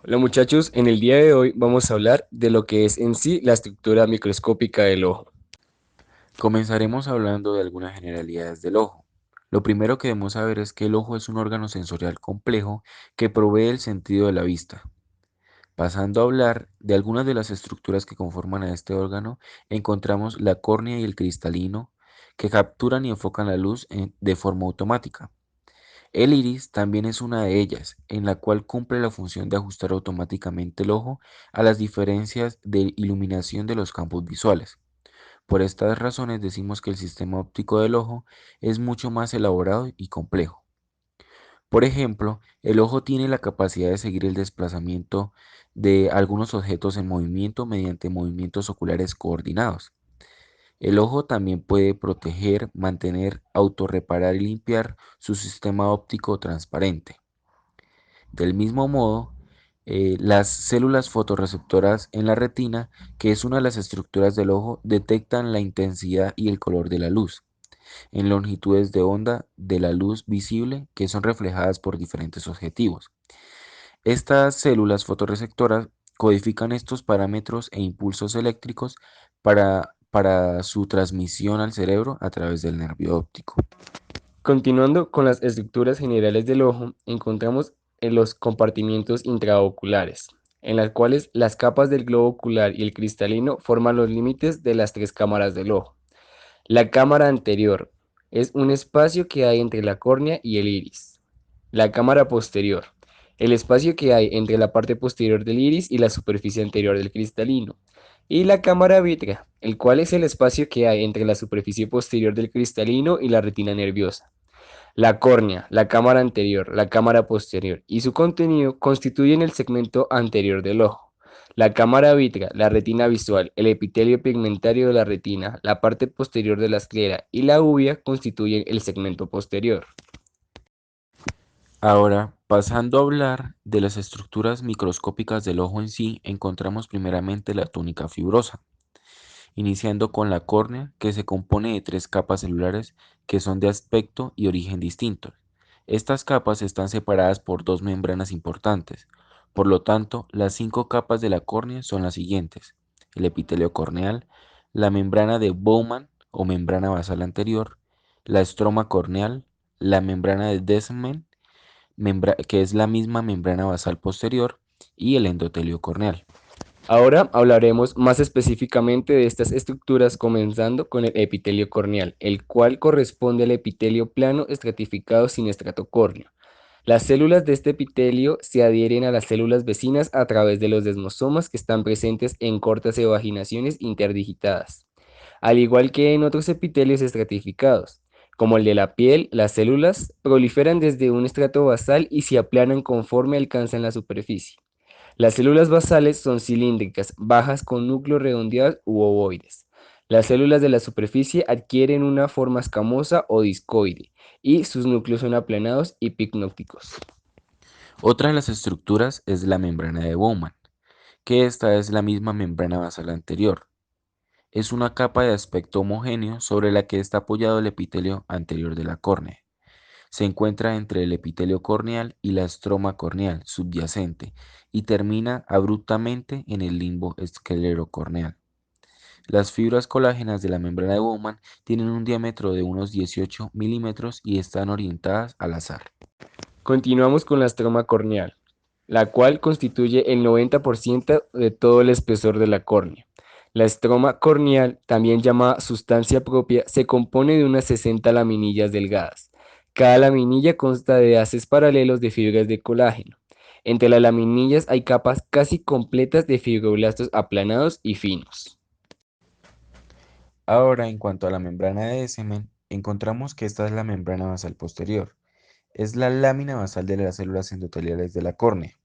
Hola muchachos, en el día de hoy vamos a hablar de lo que es en sí la estructura microscópica del ojo. Comenzaremos hablando de algunas generalidades del ojo. Lo primero que debemos saber es que el ojo es un órgano sensorial complejo que provee el sentido de la vista. Pasando a hablar de algunas de las estructuras que conforman a este órgano, encontramos la córnea y el cristalino, que capturan y enfocan la luz de forma automática. El iris también es una de ellas, en la cual cumple la función de ajustar automáticamente el ojo a las diferencias de iluminación de los campos visuales. Por estas razones decimos que el sistema óptico del ojo es mucho más elaborado y complejo. Por ejemplo, el ojo tiene la capacidad de seguir el desplazamiento de algunos objetos en movimiento mediante movimientos oculares coordinados. El ojo también puede proteger, mantener, autorreparar y limpiar su sistema óptico transparente. Del mismo modo, las células fotorreceptoras en la retina, que es una de las estructuras del ojo, detectan la intensidad y el color de la luz en longitudes de onda de la luz visible que son reflejadas por diferentes objetivos. Estas células fotorreceptoras codifican estos parámetros e impulsos eléctricos para su transmisión al cerebro a través del nervio óptico. Continuando con las estructuras generales del ojo, encontramos en los compartimientos intraoculares, en las cuales las capas del globo ocular y el cristalino forman los límites de las tres cámaras del ojo. La cámara anterior es un espacio que hay entre la córnea y el iris. La cámara posterior, el espacio que hay entre la parte posterior del iris y la superficie anterior del cristalino. Y la cámara vítrea, el cual es el espacio que hay entre la superficie posterior del cristalino y la retina nerviosa. La córnea, la cámara anterior, la cámara posterior y su contenido constituyen el segmento anterior del ojo. La cámara vítrea, la retina visual, el epitelio pigmentario de la retina, la parte posterior de la esclera y la uvea constituyen el segmento posterior. Ahora, pasando a hablar de las estructuras microscópicas del ojo en sí, encontramos primeramente la túnica fibrosa, iniciando con la córnea, que se compone de tres capas celulares que son de aspecto y origen distintos. Estas capas están separadas por dos membranas importantes. Por lo tanto, las cinco capas de la córnea son las siguientes: el epitelio corneal, la membrana de Bowman o membrana basal anterior, la estroma corneal, la membrana de Descemet, que es la misma membrana basal posterior, y el endotelio corneal. Ahora hablaremos más específicamente de estas estructuras, comenzando con el epitelio corneal, el cual corresponde al epitelio plano estratificado sin estrato córneo. Las células de este epitelio se adhieren a las células vecinas a través de los desmosomas que están presentes en cortas evaginaciones interdigitadas. Al igual que en otros epitelios estratificados, como el de la piel, las células proliferan desde un estrato basal y se aplanan conforme alcanzan la superficie. Las células basales son cilíndricas, bajas con núcleos redondeados u ovoides. Las células de la superficie adquieren una forma escamosa o discoide y sus núcleos son aplanados y picnóticos. Otra de las estructuras es la membrana de Bowman, que esta es la misma membrana basal anterior. Es una capa de aspecto homogéneo sobre la que está apoyado el epitelio anterior de la córnea. Se encuentra entre el epitelio corneal y la estroma corneal subyacente y termina abruptamente en el limbo esclerocorneal. Las fibras colágenas de la membrana de Bowman tienen un diámetro de unos 18 milímetros y están orientadas al azar. Continuamos con la estroma corneal, la cual constituye el 90% de todo el espesor de la córnea. La estroma corneal, también llamada sustancia propia, se compone de unas 60 laminillas delgadas. Cada laminilla consta de haces paralelos de fibras de colágeno. Entre las laminillas hay capas casi completas de fibroblastos aplanados y finos. Ahora, en cuanto a la membrana de Descemet, encontramos que esta es la membrana basal posterior. Es la lámina basal de las células endoteliales de la córnea.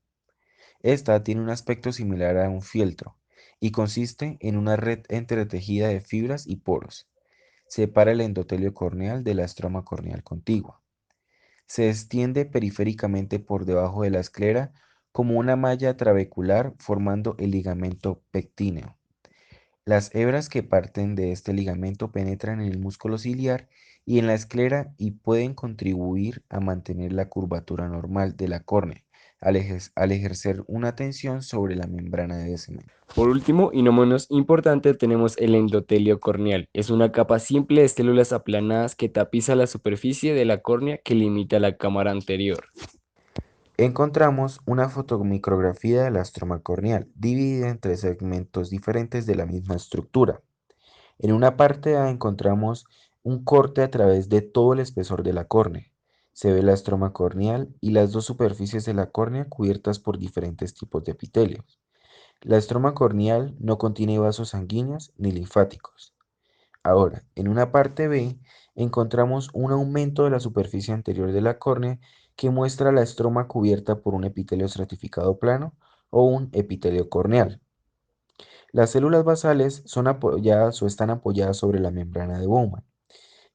Esta tiene un aspecto similar a un fieltro y consiste en una red entretejida de fibras y poros. Separa el endotelio corneal de la estroma corneal contigua. Se extiende periféricamente por debajo de la esclera como una malla trabecular formando el ligamento pectíneo. Las hebras que parten de este ligamento penetran en el músculo ciliar y en la esclera y pueden contribuir a mantener la curvatura normal de la córnea, al ejercer una tensión sobre la membrana de semen. Por último, y no menos importante, tenemos el endotelio corneal. Es una capa simple de células aplanadas que tapiza la superficie de la córnea que limita la cámara anterior. Encontramos una fotomicrografía del estroma corneal, dividida en tres segmentos diferentes de la misma estructura. En una parte A encontramos un corte a través de todo el espesor de la córnea. Se ve la estroma corneal y las dos superficies de la córnea cubiertas por diferentes tipos de epitelios. La estroma corneal no contiene vasos sanguíneos ni linfáticos. Ahora, en una parte B, encontramos un aumento de la superficie anterior de la córnea que muestra la estroma cubierta por un epitelio estratificado plano o un epitelio corneal. Las células basales son apoyadas o están apoyadas sobre la membrana de Bowman,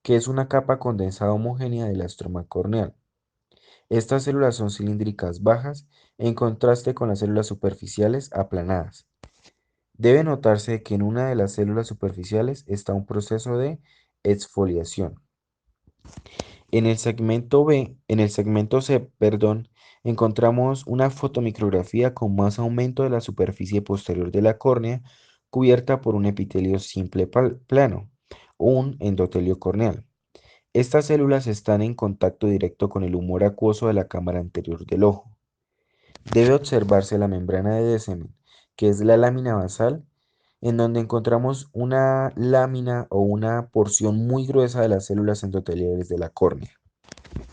que es una capa condensada homogénea de la estroma corneal. Estas células son cilíndricas bajas en contraste con las células superficiales aplanadas. Debe notarse que en una de las células superficiales está un proceso de exfoliación. En el segmento C, perdón, encontramos una fotomicrografía con más aumento de la superficie posterior de la córnea cubierta por un epitelio simple plano, o un endotelio corneal. Estas células están en contacto directo con el humor acuoso de la cámara anterior del ojo. Debe observarse la membrana de Descemet, que es la lámina basal, en donde encontramos una lámina o una porción muy gruesa de las células endoteliales de la córnea.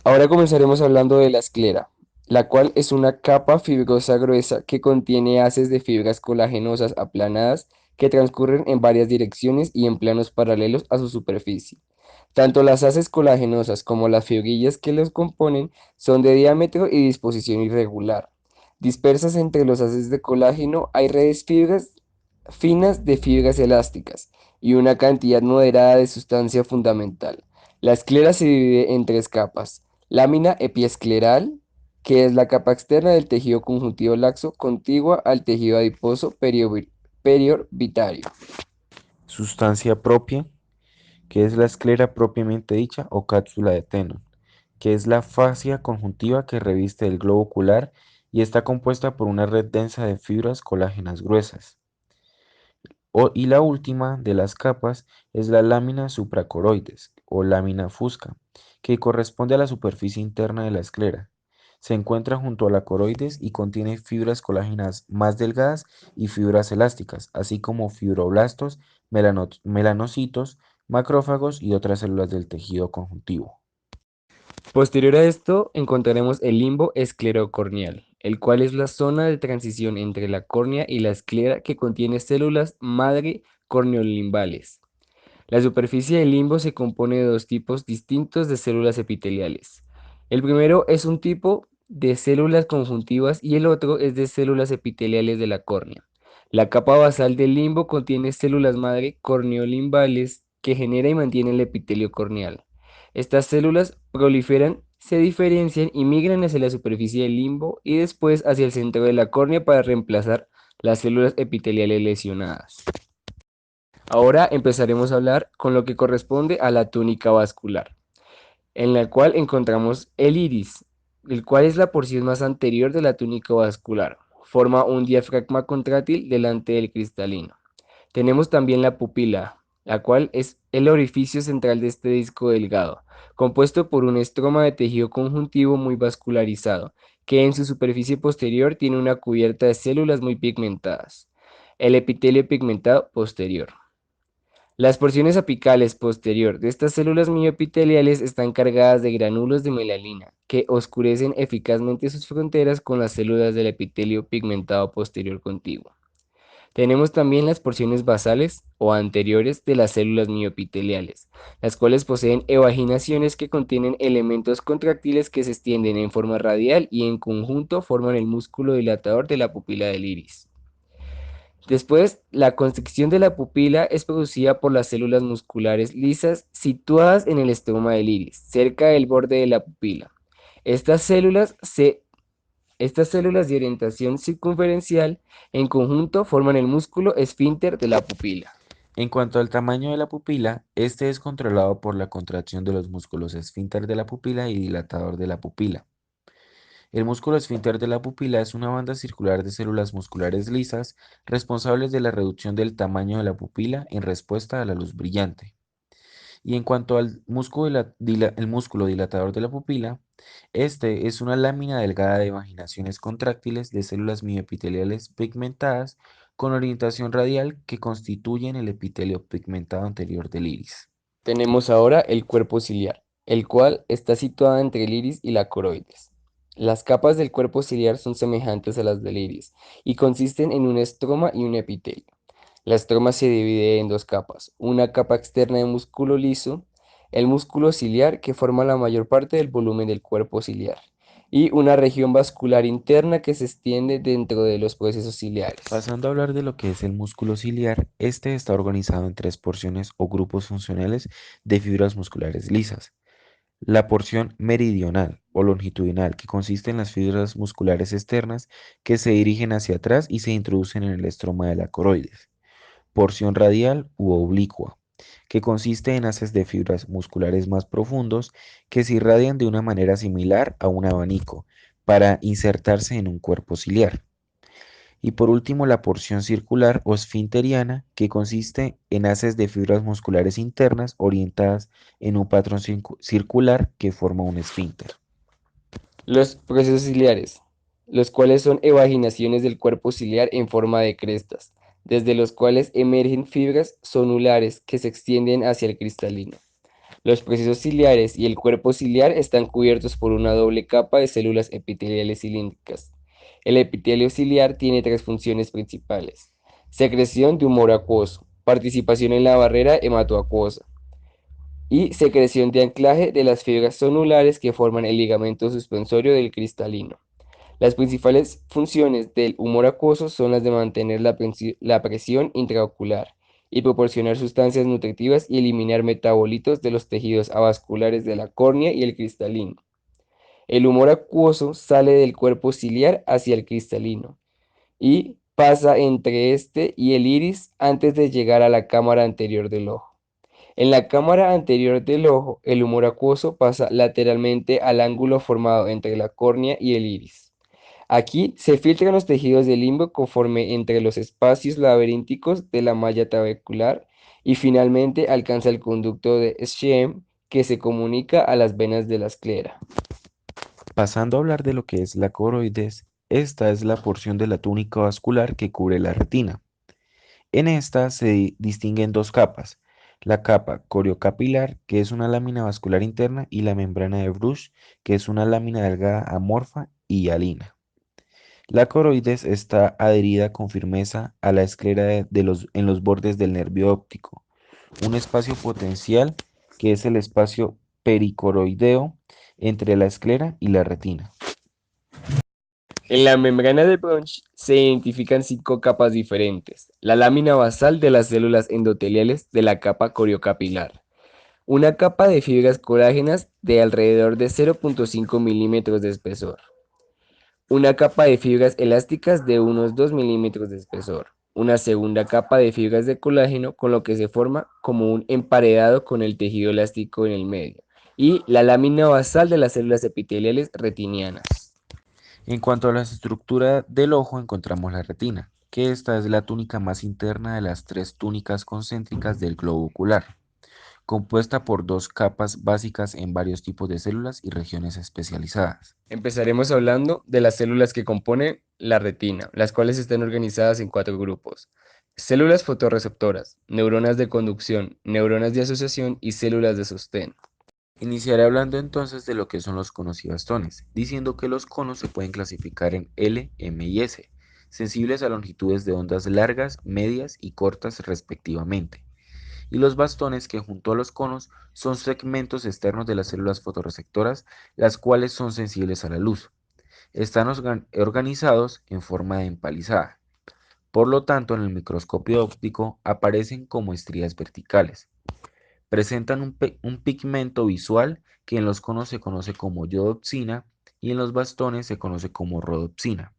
Ahora comenzaremos hablando de la esclera, la cual es una capa fibrosa gruesa que contiene haces de fibras colagenosas aplanadas que transcurren en varias direcciones y en planos paralelos a su superficie. Tanto las haces colagenosas como las fibrillas que los componen son de diámetro y disposición irregular. Dispersas entre los haces de colágeno hay redes fibras finas de fibras elásticas y una cantidad moderada de sustancia fundamental. La esclera se divide en tres capas: lámina epiescleral, que es la capa externa del tejido conjuntivo laxo contigua al tejido adiposo periorbitario. Sustancia propia, que es la esclera propiamente dicha o cápsula de Tenon, que es la fascia conjuntiva que reviste el globo ocular y está compuesta por una red densa de fibras colágenas gruesas. Y la última de las capas es la lámina supracoroides o lámina fusca, que corresponde a la superficie interna de la esclera. Se encuentra junto a la coroides y contiene fibras colágenas más delgadas y fibras elásticas, así como fibroblastos, melanocitos, macrófagos y otras células del tejido conjuntivo. Posterior a esto encontraremos el limbo esclerocorneal, el cual es la zona de transición entre la córnea y la esclera que contiene células madre corneolimbales. La superficie del limbo se compone de dos tipos distintos de células epiteliales. El primero es un tipo de células conjuntivas y el otro es de células epiteliales de la córnea. La capa basal del limbo contiene células madre corneolimbales que genera y mantiene el epitelio corneal. Estas células proliferan, se diferencian y migran hacia la superficie del limbo y después hacia el centro de la córnea para reemplazar las células epiteliales lesionadas. Ahora empezaremos a hablar con lo que corresponde a la túnica vascular, en la cual encontramos el iris, el cual es la porción más anterior de la túnica vascular. Forma un diafragma contrátil delante del cristalino. Tenemos también la pupila, la cual es el orificio central de este disco delgado, compuesto por un estroma de tejido conjuntivo muy vascularizado, que en su superficie posterior tiene una cubierta de células muy pigmentadas. El epitelio pigmentado posterior. Las porciones apicales posterior de estas células mioepiteliales están cargadas de gránulos de melanina, que oscurecen eficazmente sus fronteras con las células del epitelio pigmentado posterior contiguo. Tenemos también las porciones basales o anteriores de las células mioepiteliales, las cuales poseen evaginaciones que contienen elementos contráctiles que se extienden en forma radial y en conjunto forman el músculo dilatador de la pupila del iris. Después, la constricción de la pupila es producida por las células musculares lisas situadas en el estroma del iris, cerca del borde de la pupila. Estas células, estas células de orientación circunferencial en conjunto forman el músculo esfínter de la pupila. En cuanto al tamaño de la pupila, este es controlado por la contracción de los músculos esfínter de la pupila y dilatador de la pupila. El músculo esfínter de la pupila es una banda circular de células musculares lisas responsables de la reducción del tamaño de la pupila en respuesta a la luz brillante. Y en cuanto al el músculo dilatador de la pupila, este es una lámina delgada de imaginaciones contráctiles de células mioepiteliales pigmentadas con orientación radial que constituyen el epitelio pigmentado anterior del iris. Tenemos ahora el cuerpo ciliar, el cual está situado entre el iris y la coroides. Las capas del cuerpo ciliar son semejantes a las del iris y consisten en un estroma y un epitelio. La estroma se divide en dos capas, una capa externa de músculo liso, el músculo ciliar que forma la mayor parte del volumen del cuerpo ciliar, y una región vascular interna que se extiende dentro de los procesos ciliares. Pasando a hablar de lo que es el músculo ciliar, este está organizado en tres porciones o grupos funcionales de fibras musculares lisas. La porción meridional o longitudinal, que consiste en las fibras musculares externas que se dirigen hacia atrás y se introducen en el estroma de la coroides. Porción radial u oblicua, que consiste en haces de fibras musculares más profundos que se irradian de una manera similar a un abanico para insertarse en un cuerpo ciliar. Y por último, la porción circular o esfinteriana, que consiste en haces de fibras musculares internas orientadas en un patrón circular que forma un esfínter. Los procesos ciliares, los cuales son evaginaciones del cuerpo ciliar en forma de crestas, desde los cuales emergen fibras sonulares que se extienden hacia el cristalino. Los procesos ciliares y el cuerpo ciliar están cubiertos por una doble capa de células epiteliales cilíndricas. El epitelio ciliar tiene tres funciones principales: secreción de humor acuoso, participación en la barrera hematoacuosa y secreción de anclaje de las fibras sonulares que forman el ligamento suspensorio del cristalino. Las principales funciones del humor acuoso son las de mantener la presión intraocular y proporcionar sustancias nutritivas y eliminar metabolitos de los tejidos avasculares de la córnea y el cristalino. El humor acuoso sale del cuerpo ciliar hacia el cristalino y pasa entre este y el iris antes de llegar a la cámara anterior del ojo. En la cámara anterior del ojo, el humor acuoso pasa lateralmente al ángulo formado entre la córnea y el iris. Aquí se filtran los tejidos del limbo conforme entre los espacios laberínticos de la malla trabecular y finalmente alcanza el conducto de Schem que se comunica a las venas de la esclera. Pasando a hablar de lo que es la coroides, esta es la porción de la túnica vascular que cubre la retina. En esta se distinguen dos capas, la capa coriocapilar, que es una lámina vascular interna, y la membrana de Bruch, que es una lámina delgada amorfa y hialina. La coroides está adherida con firmeza a la esclera en los bordes del nervio óptico, un espacio potencial que es el espacio pericoroideo entre la esclera y la retina. En la membrana de Bronch se identifican cinco capas diferentes. La lámina basal de las células endoteliales de la capa coriocapilar. Una capa de fibras colágenas de alrededor de 0,5 milímetros de espesor. Una capa de fibras elásticas de unos 2 milímetros de espesor. Una segunda capa de fibras de colágeno con lo que se forma como un emparedado con el tejido elástico en el medio. Y la lámina basal de las células epiteliales retinianas. En cuanto a la estructura del ojo, encontramos la retina, que esta es la túnica más interna de las tres túnicas concéntricas del globo ocular, compuesta por dos capas básicas en varios tipos de células y regiones especializadas. Empezaremos hablando de las células que componen la retina, las cuales están organizadas en cuatro grupos: células fotorreceptoras, neuronas de conducción, neuronas de asociación y células de sostén. Iniciaré hablando entonces de lo que son los conos y bastones, diciendo que los conos se pueden clasificar en L, M y S, sensibles a longitudes de ondas largas, medias y cortas respectivamente, y los bastones que junto a los conos son segmentos externos de las células fotorreceptoras, las cuales son sensibles a la luz. Están organizados en forma de empalizada. Por lo tanto, en el microscopio óptico aparecen como estrías verticales. Presentan un pigmento visual que en los conos se conoce como iodopsina y en los bastones se conoce como rodopsina.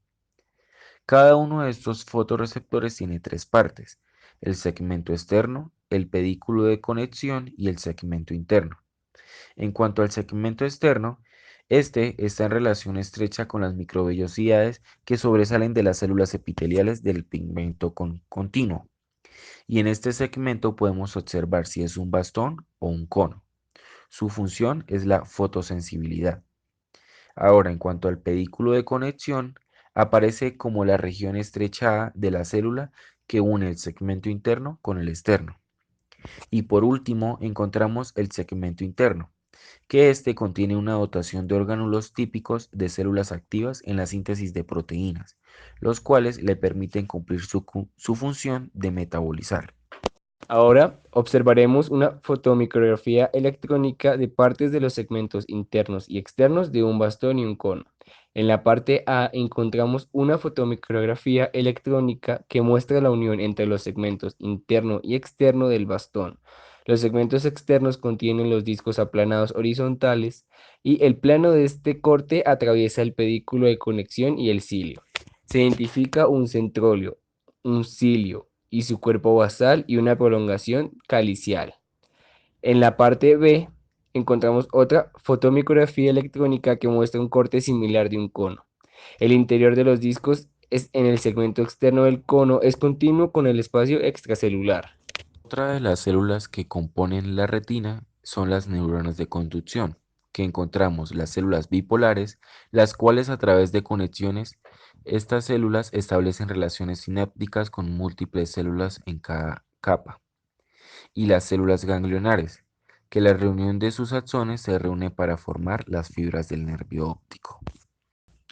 Cada uno de estos fotorreceptores tiene tres partes: el segmento externo, el pedículo de conexión y el segmento interno. En cuanto al segmento externo, Este está en relación estrecha con las microvellosidades que sobresalen de las células epiteliales del pigmento continuo. Y en este segmento podemos observar si es un bastón o un cono. Su función es la fotosensibilidad. Ahora, en cuanto al pedículo de conexión, aparece como la región estrechada de la célula que une el segmento interno con el externo. Y por último, encontramos el segmento interno, que este contiene una dotación de orgánulos típicos de células activas en la síntesis de proteínas, los cuales le permiten cumplir su función de metabolizar. Ahora observaremos una fotomicrografía electrónica de partes de los segmentos internos y externos de un bastón y un cono. En la parte A encontramos una fotomicrografía electrónica que muestra la unión entre los segmentos interno y externo del bastón. Los segmentos externos contienen los discos aplanados horizontales y el plano de este corte atraviesa el pedículo de conexión y el cilio. Se identifica un centrolio, un cilio y su cuerpo basal y una prolongación calicial. En la parte B encontramos otra fotomicrografía electrónica que muestra un corte similar de un cono. El interior de los discos es en el segmento externo del cono es continuo con el espacio extracelular. Otra de las células que componen la retina son las neuronas de conducción, que encontramos las células bipolares, las cuales a través de conexiones, estas células establecen relaciones sinápticas con múltiples células en cada capa, y las células ganglionares, que la reunión de sus axones se reúne para formar las fibras del nervio óptico.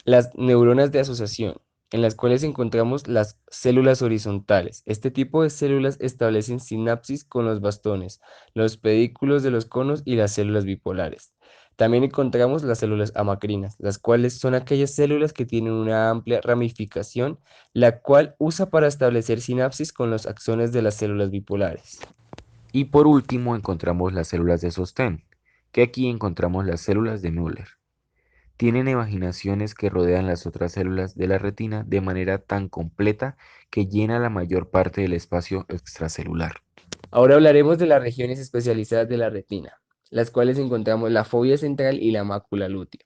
Las neuronas de asociación, en las cuales encontramos las células horizontales. Este tipo de células establecen sinapsis con los bastones, los pedículos de los conos y las células bipolares. También encontramos las células amacrinas, las cuales son aquellas células que tienen una amplia ramificación, la cual usa para establecer sinapsis con los axones de las células bipolares. Y por último encontramos las células de sostén, que aquí encontramos las células de Müller. Tienen imaginaciones que rodean las otras células de la retina de manera tan completa que llena la mayor parte del espacio extracelular. Ahora hablaremos de las regiones especializadas de la retina, las cuales encontramos la fobia central y la mácula lútea.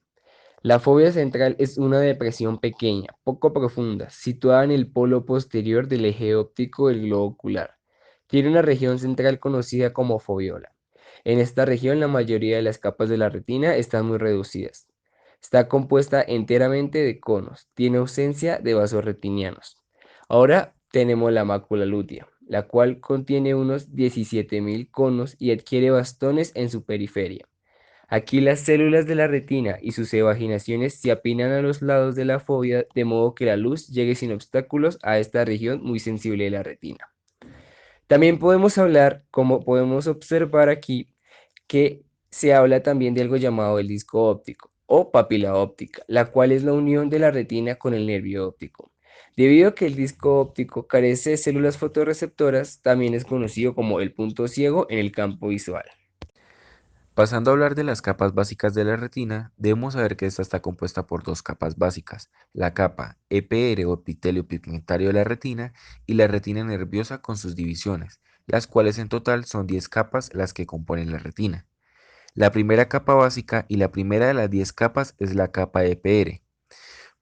La fobia central es una depresión pequeña, poco profunda, situada en el polo posterior del eje óptico del globo ocular. Tiene una región central conocida como foviola. En esta región la mayoría de las capas de la retina están muy reducidas. Está compuesta enteramente de conos, tiene ausencia de vasos retinianos. Ahora tenemos la mácula lútea, la cual contiene unos 17.000 conos y adquiere bastones en su periferia. Aquí las células de la retina y sus evaginaciones se apinan a los lados de la fobia de modo que la luz llegue sin obstáculos a esta región muy sensible de la retina. También podemos hablar, como podemos observar aquí, que se habla también de algo llamado el disco óptico o papila óptica, la cual es la unión de la retina con el nervio óptico. Debido a que el disco óptico carece de células fotorreceptoras, también es conocido como el punto ciego en el campo visual. Pasando a hablar de las capas básicas de la retina, debemos saber que esta está compuesta por dos capas básicas, la capa EPR o epitelio pigmentario de la retina y la retina nerviosa con sus divisiones, las cuales en total son 10 capas las que componen la retina. La primera capa básica y la primera de las 10 capas es la capa EPR.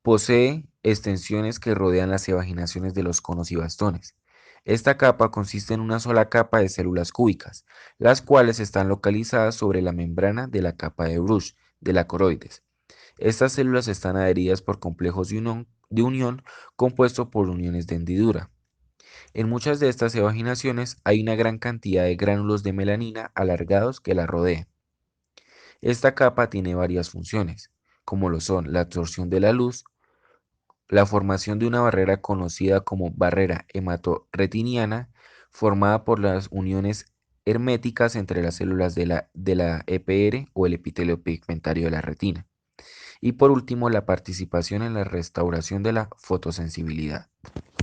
Posee extensiones que rodean las evaginaciones de los conos y bastones. Esta capa consiste en una sola capa de células cúbicas, las cuales están localizadas sobre la membrana de la capa de Bruch, de la coroides. Estas células están adheridas por complejos de unión compuestos por uniones de hendidura. En muchas de estas evaginaciones hay una gran cantidad de gránulos de melanina alargados que la rodean. Esta capa tiene varias funciones, como lo son la absorción de la luz, la formación de una barrera conocida como barrera hematorretiniana, formada por las uniones herméticas entre las células de la EPR o el epitelio pigmentario de la retina. Y por último, la participación en la restauración de la fotosensibilidad.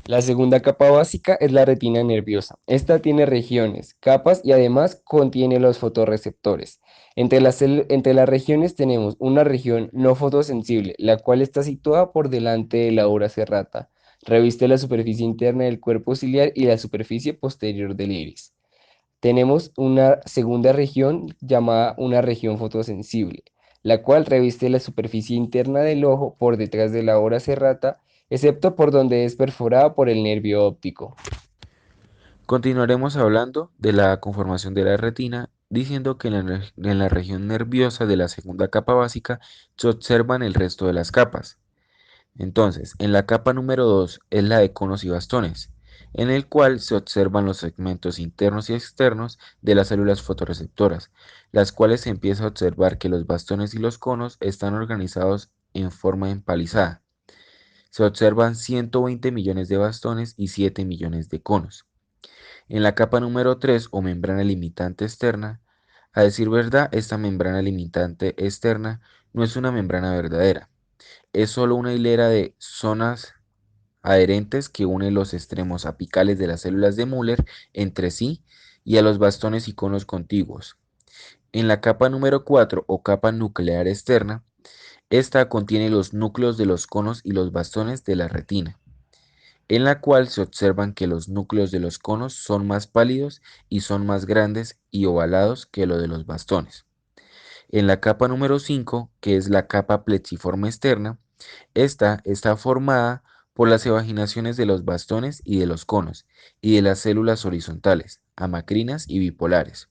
La segunda capa básica es la retina nerviosa. Esta tiene regiones, capas y además contiene los fotorreceptores. Entre las regiones tenemos una región no fotosensible, la cual está situada por delante de la ora serrata. Reviste la superficie interna del cuerpo ciliar y la superficie posterior del iris. Tenemos una segunda región llamada una región fotosensible, la cual reviste la superficie interna del ojo por detrás de la ora serrata, excepto por donde es perforada por el nervio óptico. Continuaremos hablando de la conformación de la retina, diciendo que en la región nerviosa de la segunda capa básica se observan el resto de las capas. Entonces, en la capa número 2 es la de conos y bastones, en el cual se observan los segmentos internos y externos de las células fotorreceptoras, las cuales se empieza a observar que los bastones y los conos están organizados en forma empalizada. Se observan 120 millones de bastones y 7 millones de conos. En la capa número 3 o membrana limitante externa, a decir verdad, esta membrana limitante externa no es una membrana verdadera, es solo una hilera de zonas adherentes que une los extremos apicales de las células de Müller entre sí y a los bastones y conos contiguos. En la capa número 4 o capa nuclear externa, esta contiene los núcleos de los conos y los bastones de la retina, en la cual se observan que los núcleos de los conos son más pálidos y son más grandes y ovalados que lo de los bastones. En la capa número 5, que es la capa plexiforme externa, esta está formada por las evaginaciones de los bastones y de los conos, y de las células horizontales, amacrinas y bipolares.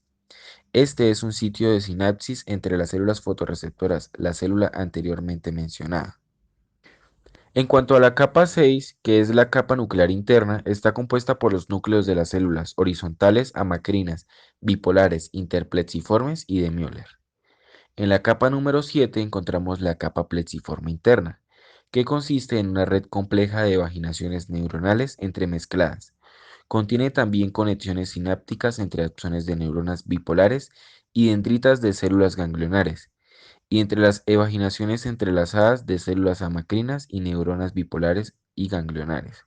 Este es un sitio de sinapsis entre las células fotorreceptoras, la célula anteriormente mencionada. En cuanto a la capa 6, que es la capa nuclear interna, está compuesta por los núcleos de las células horizontales, amacrinas, bipolares, interplexiformes y de Müller. En la capa número 7 encontramos la capa plexiforme interna, que consiste en una red compleja de vaginaciones neuronales entremezcladas. Contiene también conexiones sinápticas entre axones de neuronas bipolares y dendritas de células ganglionares, y entre las evaginaciones entrelazadas de células amacrinas y neuronas bipolares y ganglionares.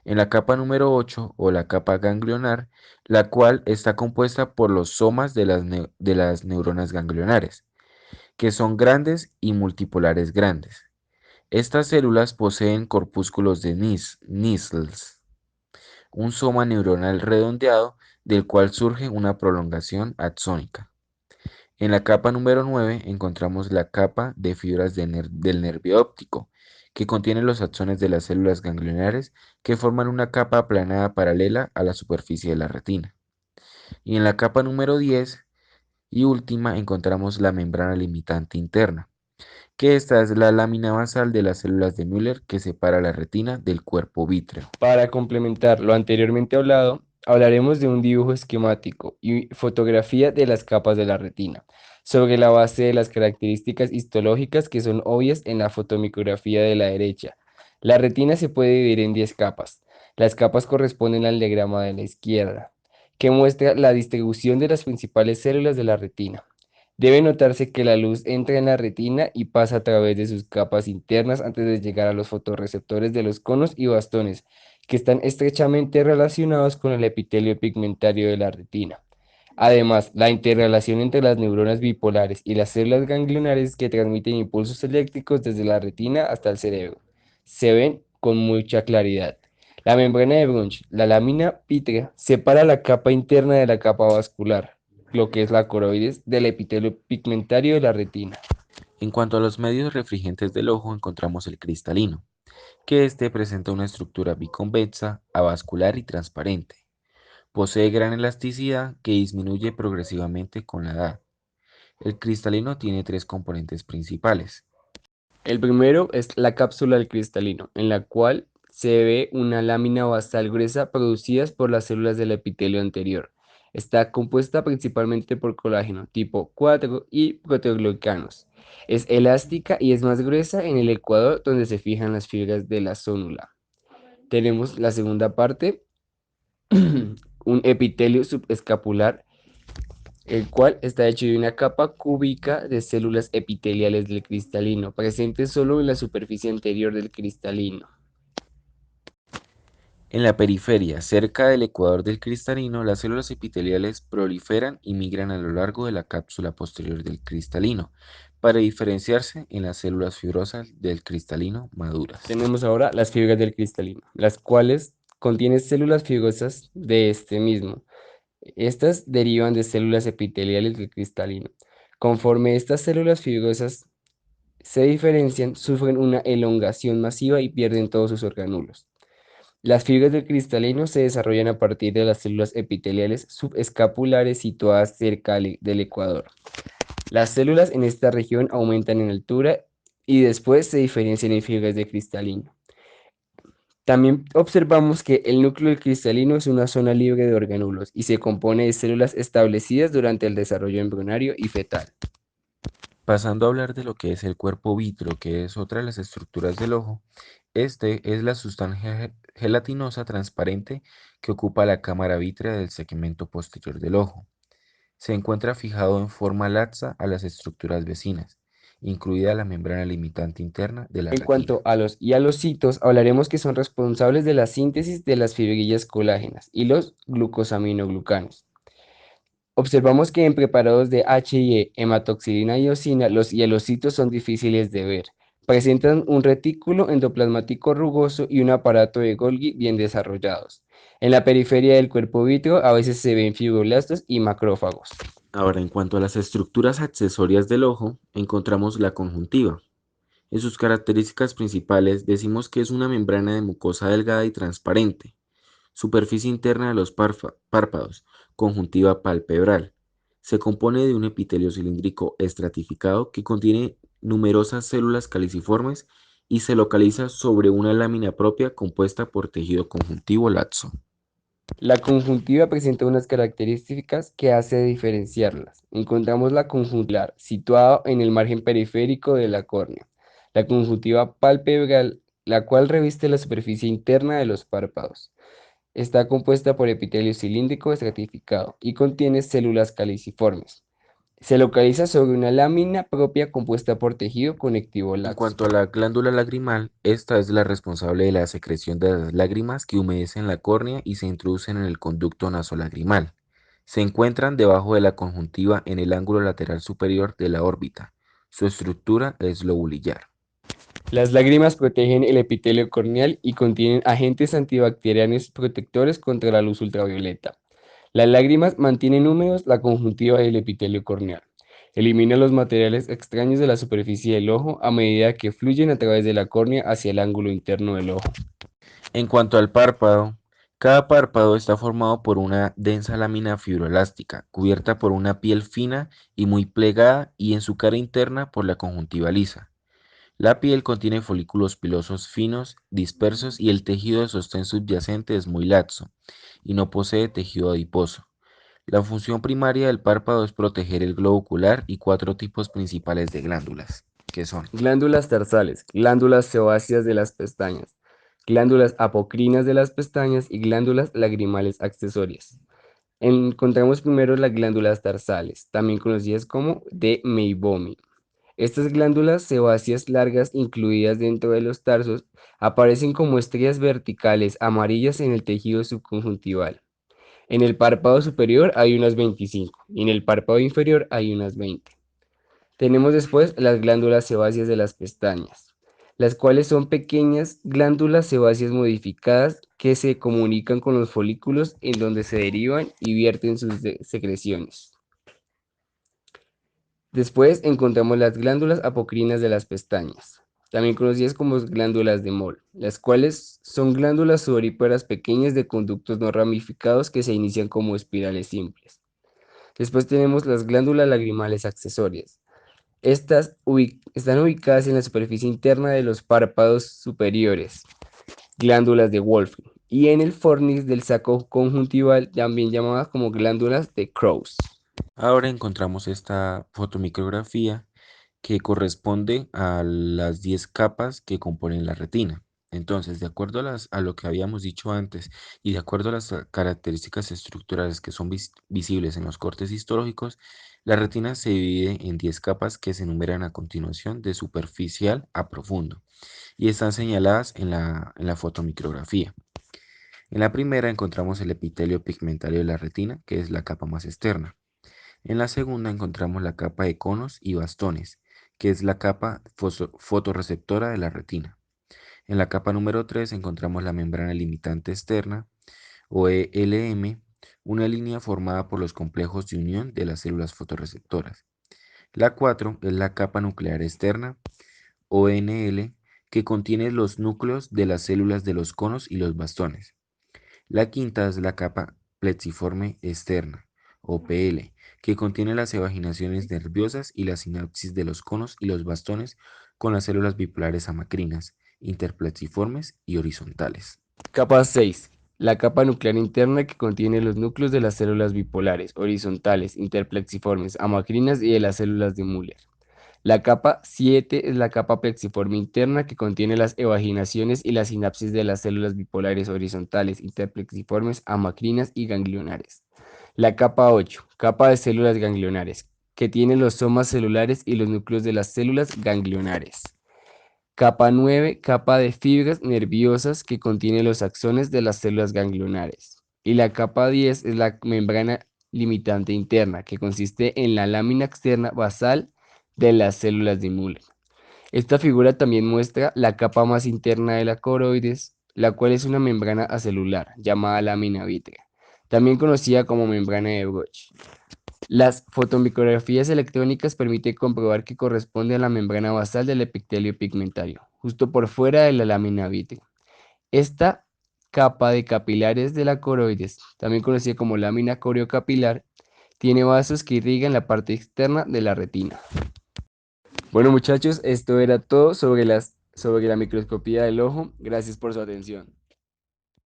En la capa número 8 o la capa ganglionar, la cual está compuesta por los somas de las neuronas ganglionares, que son grandes y multipolares grandes. Estas células poseen corpúsculos de Nissls, un soma neuronal redondeado del cual surge una prolongación axónica. En la capa número 9 encontramos la capa de fibras del nervio óptico, que contiene los axones de las células ganglionares que forman una capa aplanada paralela a la superficie de la retina. Y en la capa número 10 y última encontramos la membrana limitante interna, que esta es la lámina basal de las células de Müller que separa la retina del cuerpo vítreo. Para complementar lo anteriormente hablado, hablaremos de un dibujo esquemático y fotografía de las capas de la retina, sobre la base de las características histológicas que son obvias en la fotomicrografía de la derecha. La retina se puede dividir en 10 capas. Las capas corresponden al diagrama de la izquierda, que muestra la distribución de las principales células de la retina. Debe notarse que la luz entra en la retina y pasa a través de sus capas internas antes de llegar a los fotorreceptores de los conos y bastones, que están estrechamente relacionados con el epitelio pigmentario de la retina. Además, la interrelación entre las neuronas bipolares y las células ganglionares que transmiten impulsos eléctricos desde la retina hasta el cerebro se ven con mucha claridad. La membrana de Bruch, la lámina pítrea, separa la capa interna de la capa vascular, lo que es la coroides del epitelio pigmentario de la retina. En cuanto a los medios refringentes del ojo, encontramos el cristalino, que este presenta una estructura biconvexa, avascular y transparente. Posee gran elasticidad que disminuye progresivamente con la edad. El cristalino tiene tres componentes principales. El primero es la cápsula del cristalino, en la cual se ve una lámina basal gruesa producidas por las células del epitelio anterior. Está compuesta principalmente por colágeno tipo 4 y proteoglucanos. Es elástica y es más gruesa en el ecuador donde se fijan las fibras de la zónula. Tenemos la segunda parte, un epitelio subescapular, el cual está hecho de una capa cúbica de células epiteliales del cristalino, presentes solo en la superficie anterior del cristalino. En la periferia, cerca del ecuador del cristalino, las células epiteliales proliferan y migran a lo largo de la cápsula posterior del cristalino, para diferenciarse en las células fibrosas del cristalino maduras. Tenemos ahora las fibras del cristalino, las cuales contienen células fibrosas de este mismo. Estas derivan de células epiteliales del cristalino. Conforme estas células fibrosas se diferencian, sufren una elongación masiva y pierden todos sus orgánulos. Las fibras del cristalino se desarrollan a partir de las células epiteliales subescapulares situadas cerca del ecuador. Las células en esta región aumentan en altura y después se diferencian en fibras de cristalino. También observamos que el núcleo del cristalino es una zona libre de orgánulos y se compone de células establecidas durante el desarrollo embrionario y fetal. Pasando a hablar de lo que es el cuerpo vítreo, que es otra de las estructuras del ojo, este es la sustancia gelatinosa transparente que ocupa la cámara vítrea del segmento posterior del ojo. Se encuentra fijado en forma laxa a las estructuras vecinas, incluida la membrana limitante interna de la En cuanto retina. a los hialocitos, hablaremos que son responsables de la síntesis de las fibrillas colágenas y los glucosaminoglucanos. Observamos que en preparados de HIE, hematoxilina y eosina, los hielocitos son difíciles de ver. Presentan un retículo endoplasmático rugoso y un aparato de Golgi bien desarrollados. En la periferia del cuerpo vítreo a veces se ven fibroblastos y macrófagos. Ahora, en cuanto a las estructuras accesorias del ojo, encontramos la conjuntiva. En sus características principales decimos que es una membrana de mucosa delgada y transparente, superficie interna de los párpados, conjuntiva palpebral. Se compone de un epitelio cilíndrico estratificado que contiene numerosas células caliciformes y se localiza sobre una lámina propia compuesta por tejido conjuntivo laxo. La conjuntiva presenta unas características que hace diferenciarlas. Encontramos la conjuntivar, situada en el margen periférico de la córnea. La conjuntiva palpebral, la cual reviste la superficie interna de los párpados. Está compuesta por epitelio cilíndrico estratificado y contiene células caliciformes. Se localiza sobre una lámina propia compuesta por tejido conectivo En laxo. cuanto a la glándula lagrimal, esta es la responsable de la secreción de las lágrimas que humedecen la córnea y se introducen en el conducto nasolagrimal. Se encuentran debajo de la conjuntiva en el ángulo lateral superior de la órbita. Su estructura es lobulillar. Las lágrimas protegen el epitelio corneal y contienen agentes antibacterianos protectores contra la luz ultravioleta. Las lágrimas mantienen húmedos la conjuntiva y el epitelio corneal. Eliminan los materiales extraños de la superficie del ojo a medida que fluyen a través de la córnea hacia el ángulo interno del ojo. En cuanto al párpado, cada párpado está formado por una densa lámina fibroelástica, cubierta por una piel fina y muy plegada y en su cara interna por la conjuntiva lisa. La piel contiene folículos pilosos finos, dispersos y el tejido de sostén subyacente es muy laxo y no posee tejido adiposo. La función primaria del párpado es proteger el globo ocular y cuatro tipos principales de glándulas, que son. Glándulas tarsales, glándulas sebáceas de las pestañas, glándulas apocrinas de las pestañas y glándulas lagrimales accesorias. Encontramos primero las glándulas tarsales, también conocidas como de Meibomi. Estas glándulas sebáceas largas incluidas dentro de los tarsos aparecen como estrías verticales amarillas en el tejido subconjuntival. En el párpado superior hay unas 25 y en el párpado inferior hay unas 20. Tenemos después las glándulas sebáceas de las pestañas, las cuales son pequeñas glándulas sebáceas modificadas que se comunican con los folículos en donde se derivan y vierten sus secreciones. Después encontramos las glándulas apocrinas de las pestañas, también conocidas como glándulas de Moll, las cuales son glándulas sudoríparas pequeñas de conductos no ramificados que se inician como espirales simples. Después tenemos las glándulas lagrimales accesorias. Estas están ubicadas en la superficie interna de los párpados superiores, glándulas de Wolfram, y en el fornix del saco conjuntival, también llamadas como glándulas de Krause. Ahora encontramos esta fotomicrografía que corresponde a las 10 capas que componen la retina. Entonces, de acuerdo a lo que habíamos dicho antes y de acuerdo a las características estructurales que son visibles en los cortes histológicos, la retina se divide en 10 capas que se enumeran a continuación de superficial a profundo y están señaladas en la fotomicrografía. En la primera encontramos el epitelio pigmentario de la retina, que es la capa más externa. En la segunda encontramos la capa de conos y bastones, que es la capa fotorreceptora de la retina. En la capa número 3 encontramos la membrana limitante externa, o ELM, una línea formada por los complejos de unión de las células fotorreceptoras. La 4 es la capa nuclear externa, ONL, que contiene los núcleos de las células de los conos y los bastones. La quinta es la capa plexiforme externa, o PL, que contiene las evaginaciones nerviosas y la sinapsis de los conos y los bastones con las células bipolares amacrinas, interplexiformes y horizontales. Capa 6. La capa nuclear interna que contiene los núcleos de las células bipolares, horizontales, interplexiformes, amacrinas y de las células de Müller. La capa 7 es la capa plexiforme interna que contiene las evaginaciones y la sinapsis de las células bipolares horizontales, interplexiformes, amacrinas y ganglionares. La capa 8, capa de células ganglionares, que tiene los somas celulares y los núcleos de las células ganglionares. Capa 9, capa de fibras nerviosas que contiene los axones de las células ganglionares. Y la capa 10 es la membrana limitante interna, que consiste en la lámina externa basal de las células de Müller. Esta figura también muestra la capa más interna de la coroides, la cual es una membrana acelular, llamada lámina vítrea, también conocida como membrana de Bruch. Las fotomicrografías electrónicas permiten comprobar que corresponde a la membrana basal del epitelio pigmentario, justo por fuera de la lámina vítrea. Esta capa de capilares de la coroides, también conocida como lámina coriocapilar, tiene vasos que irrigan la parte externa de la retina. Bueno, muchachos, esto era todo sobre la microscopía del ojo. Gracias por su atención.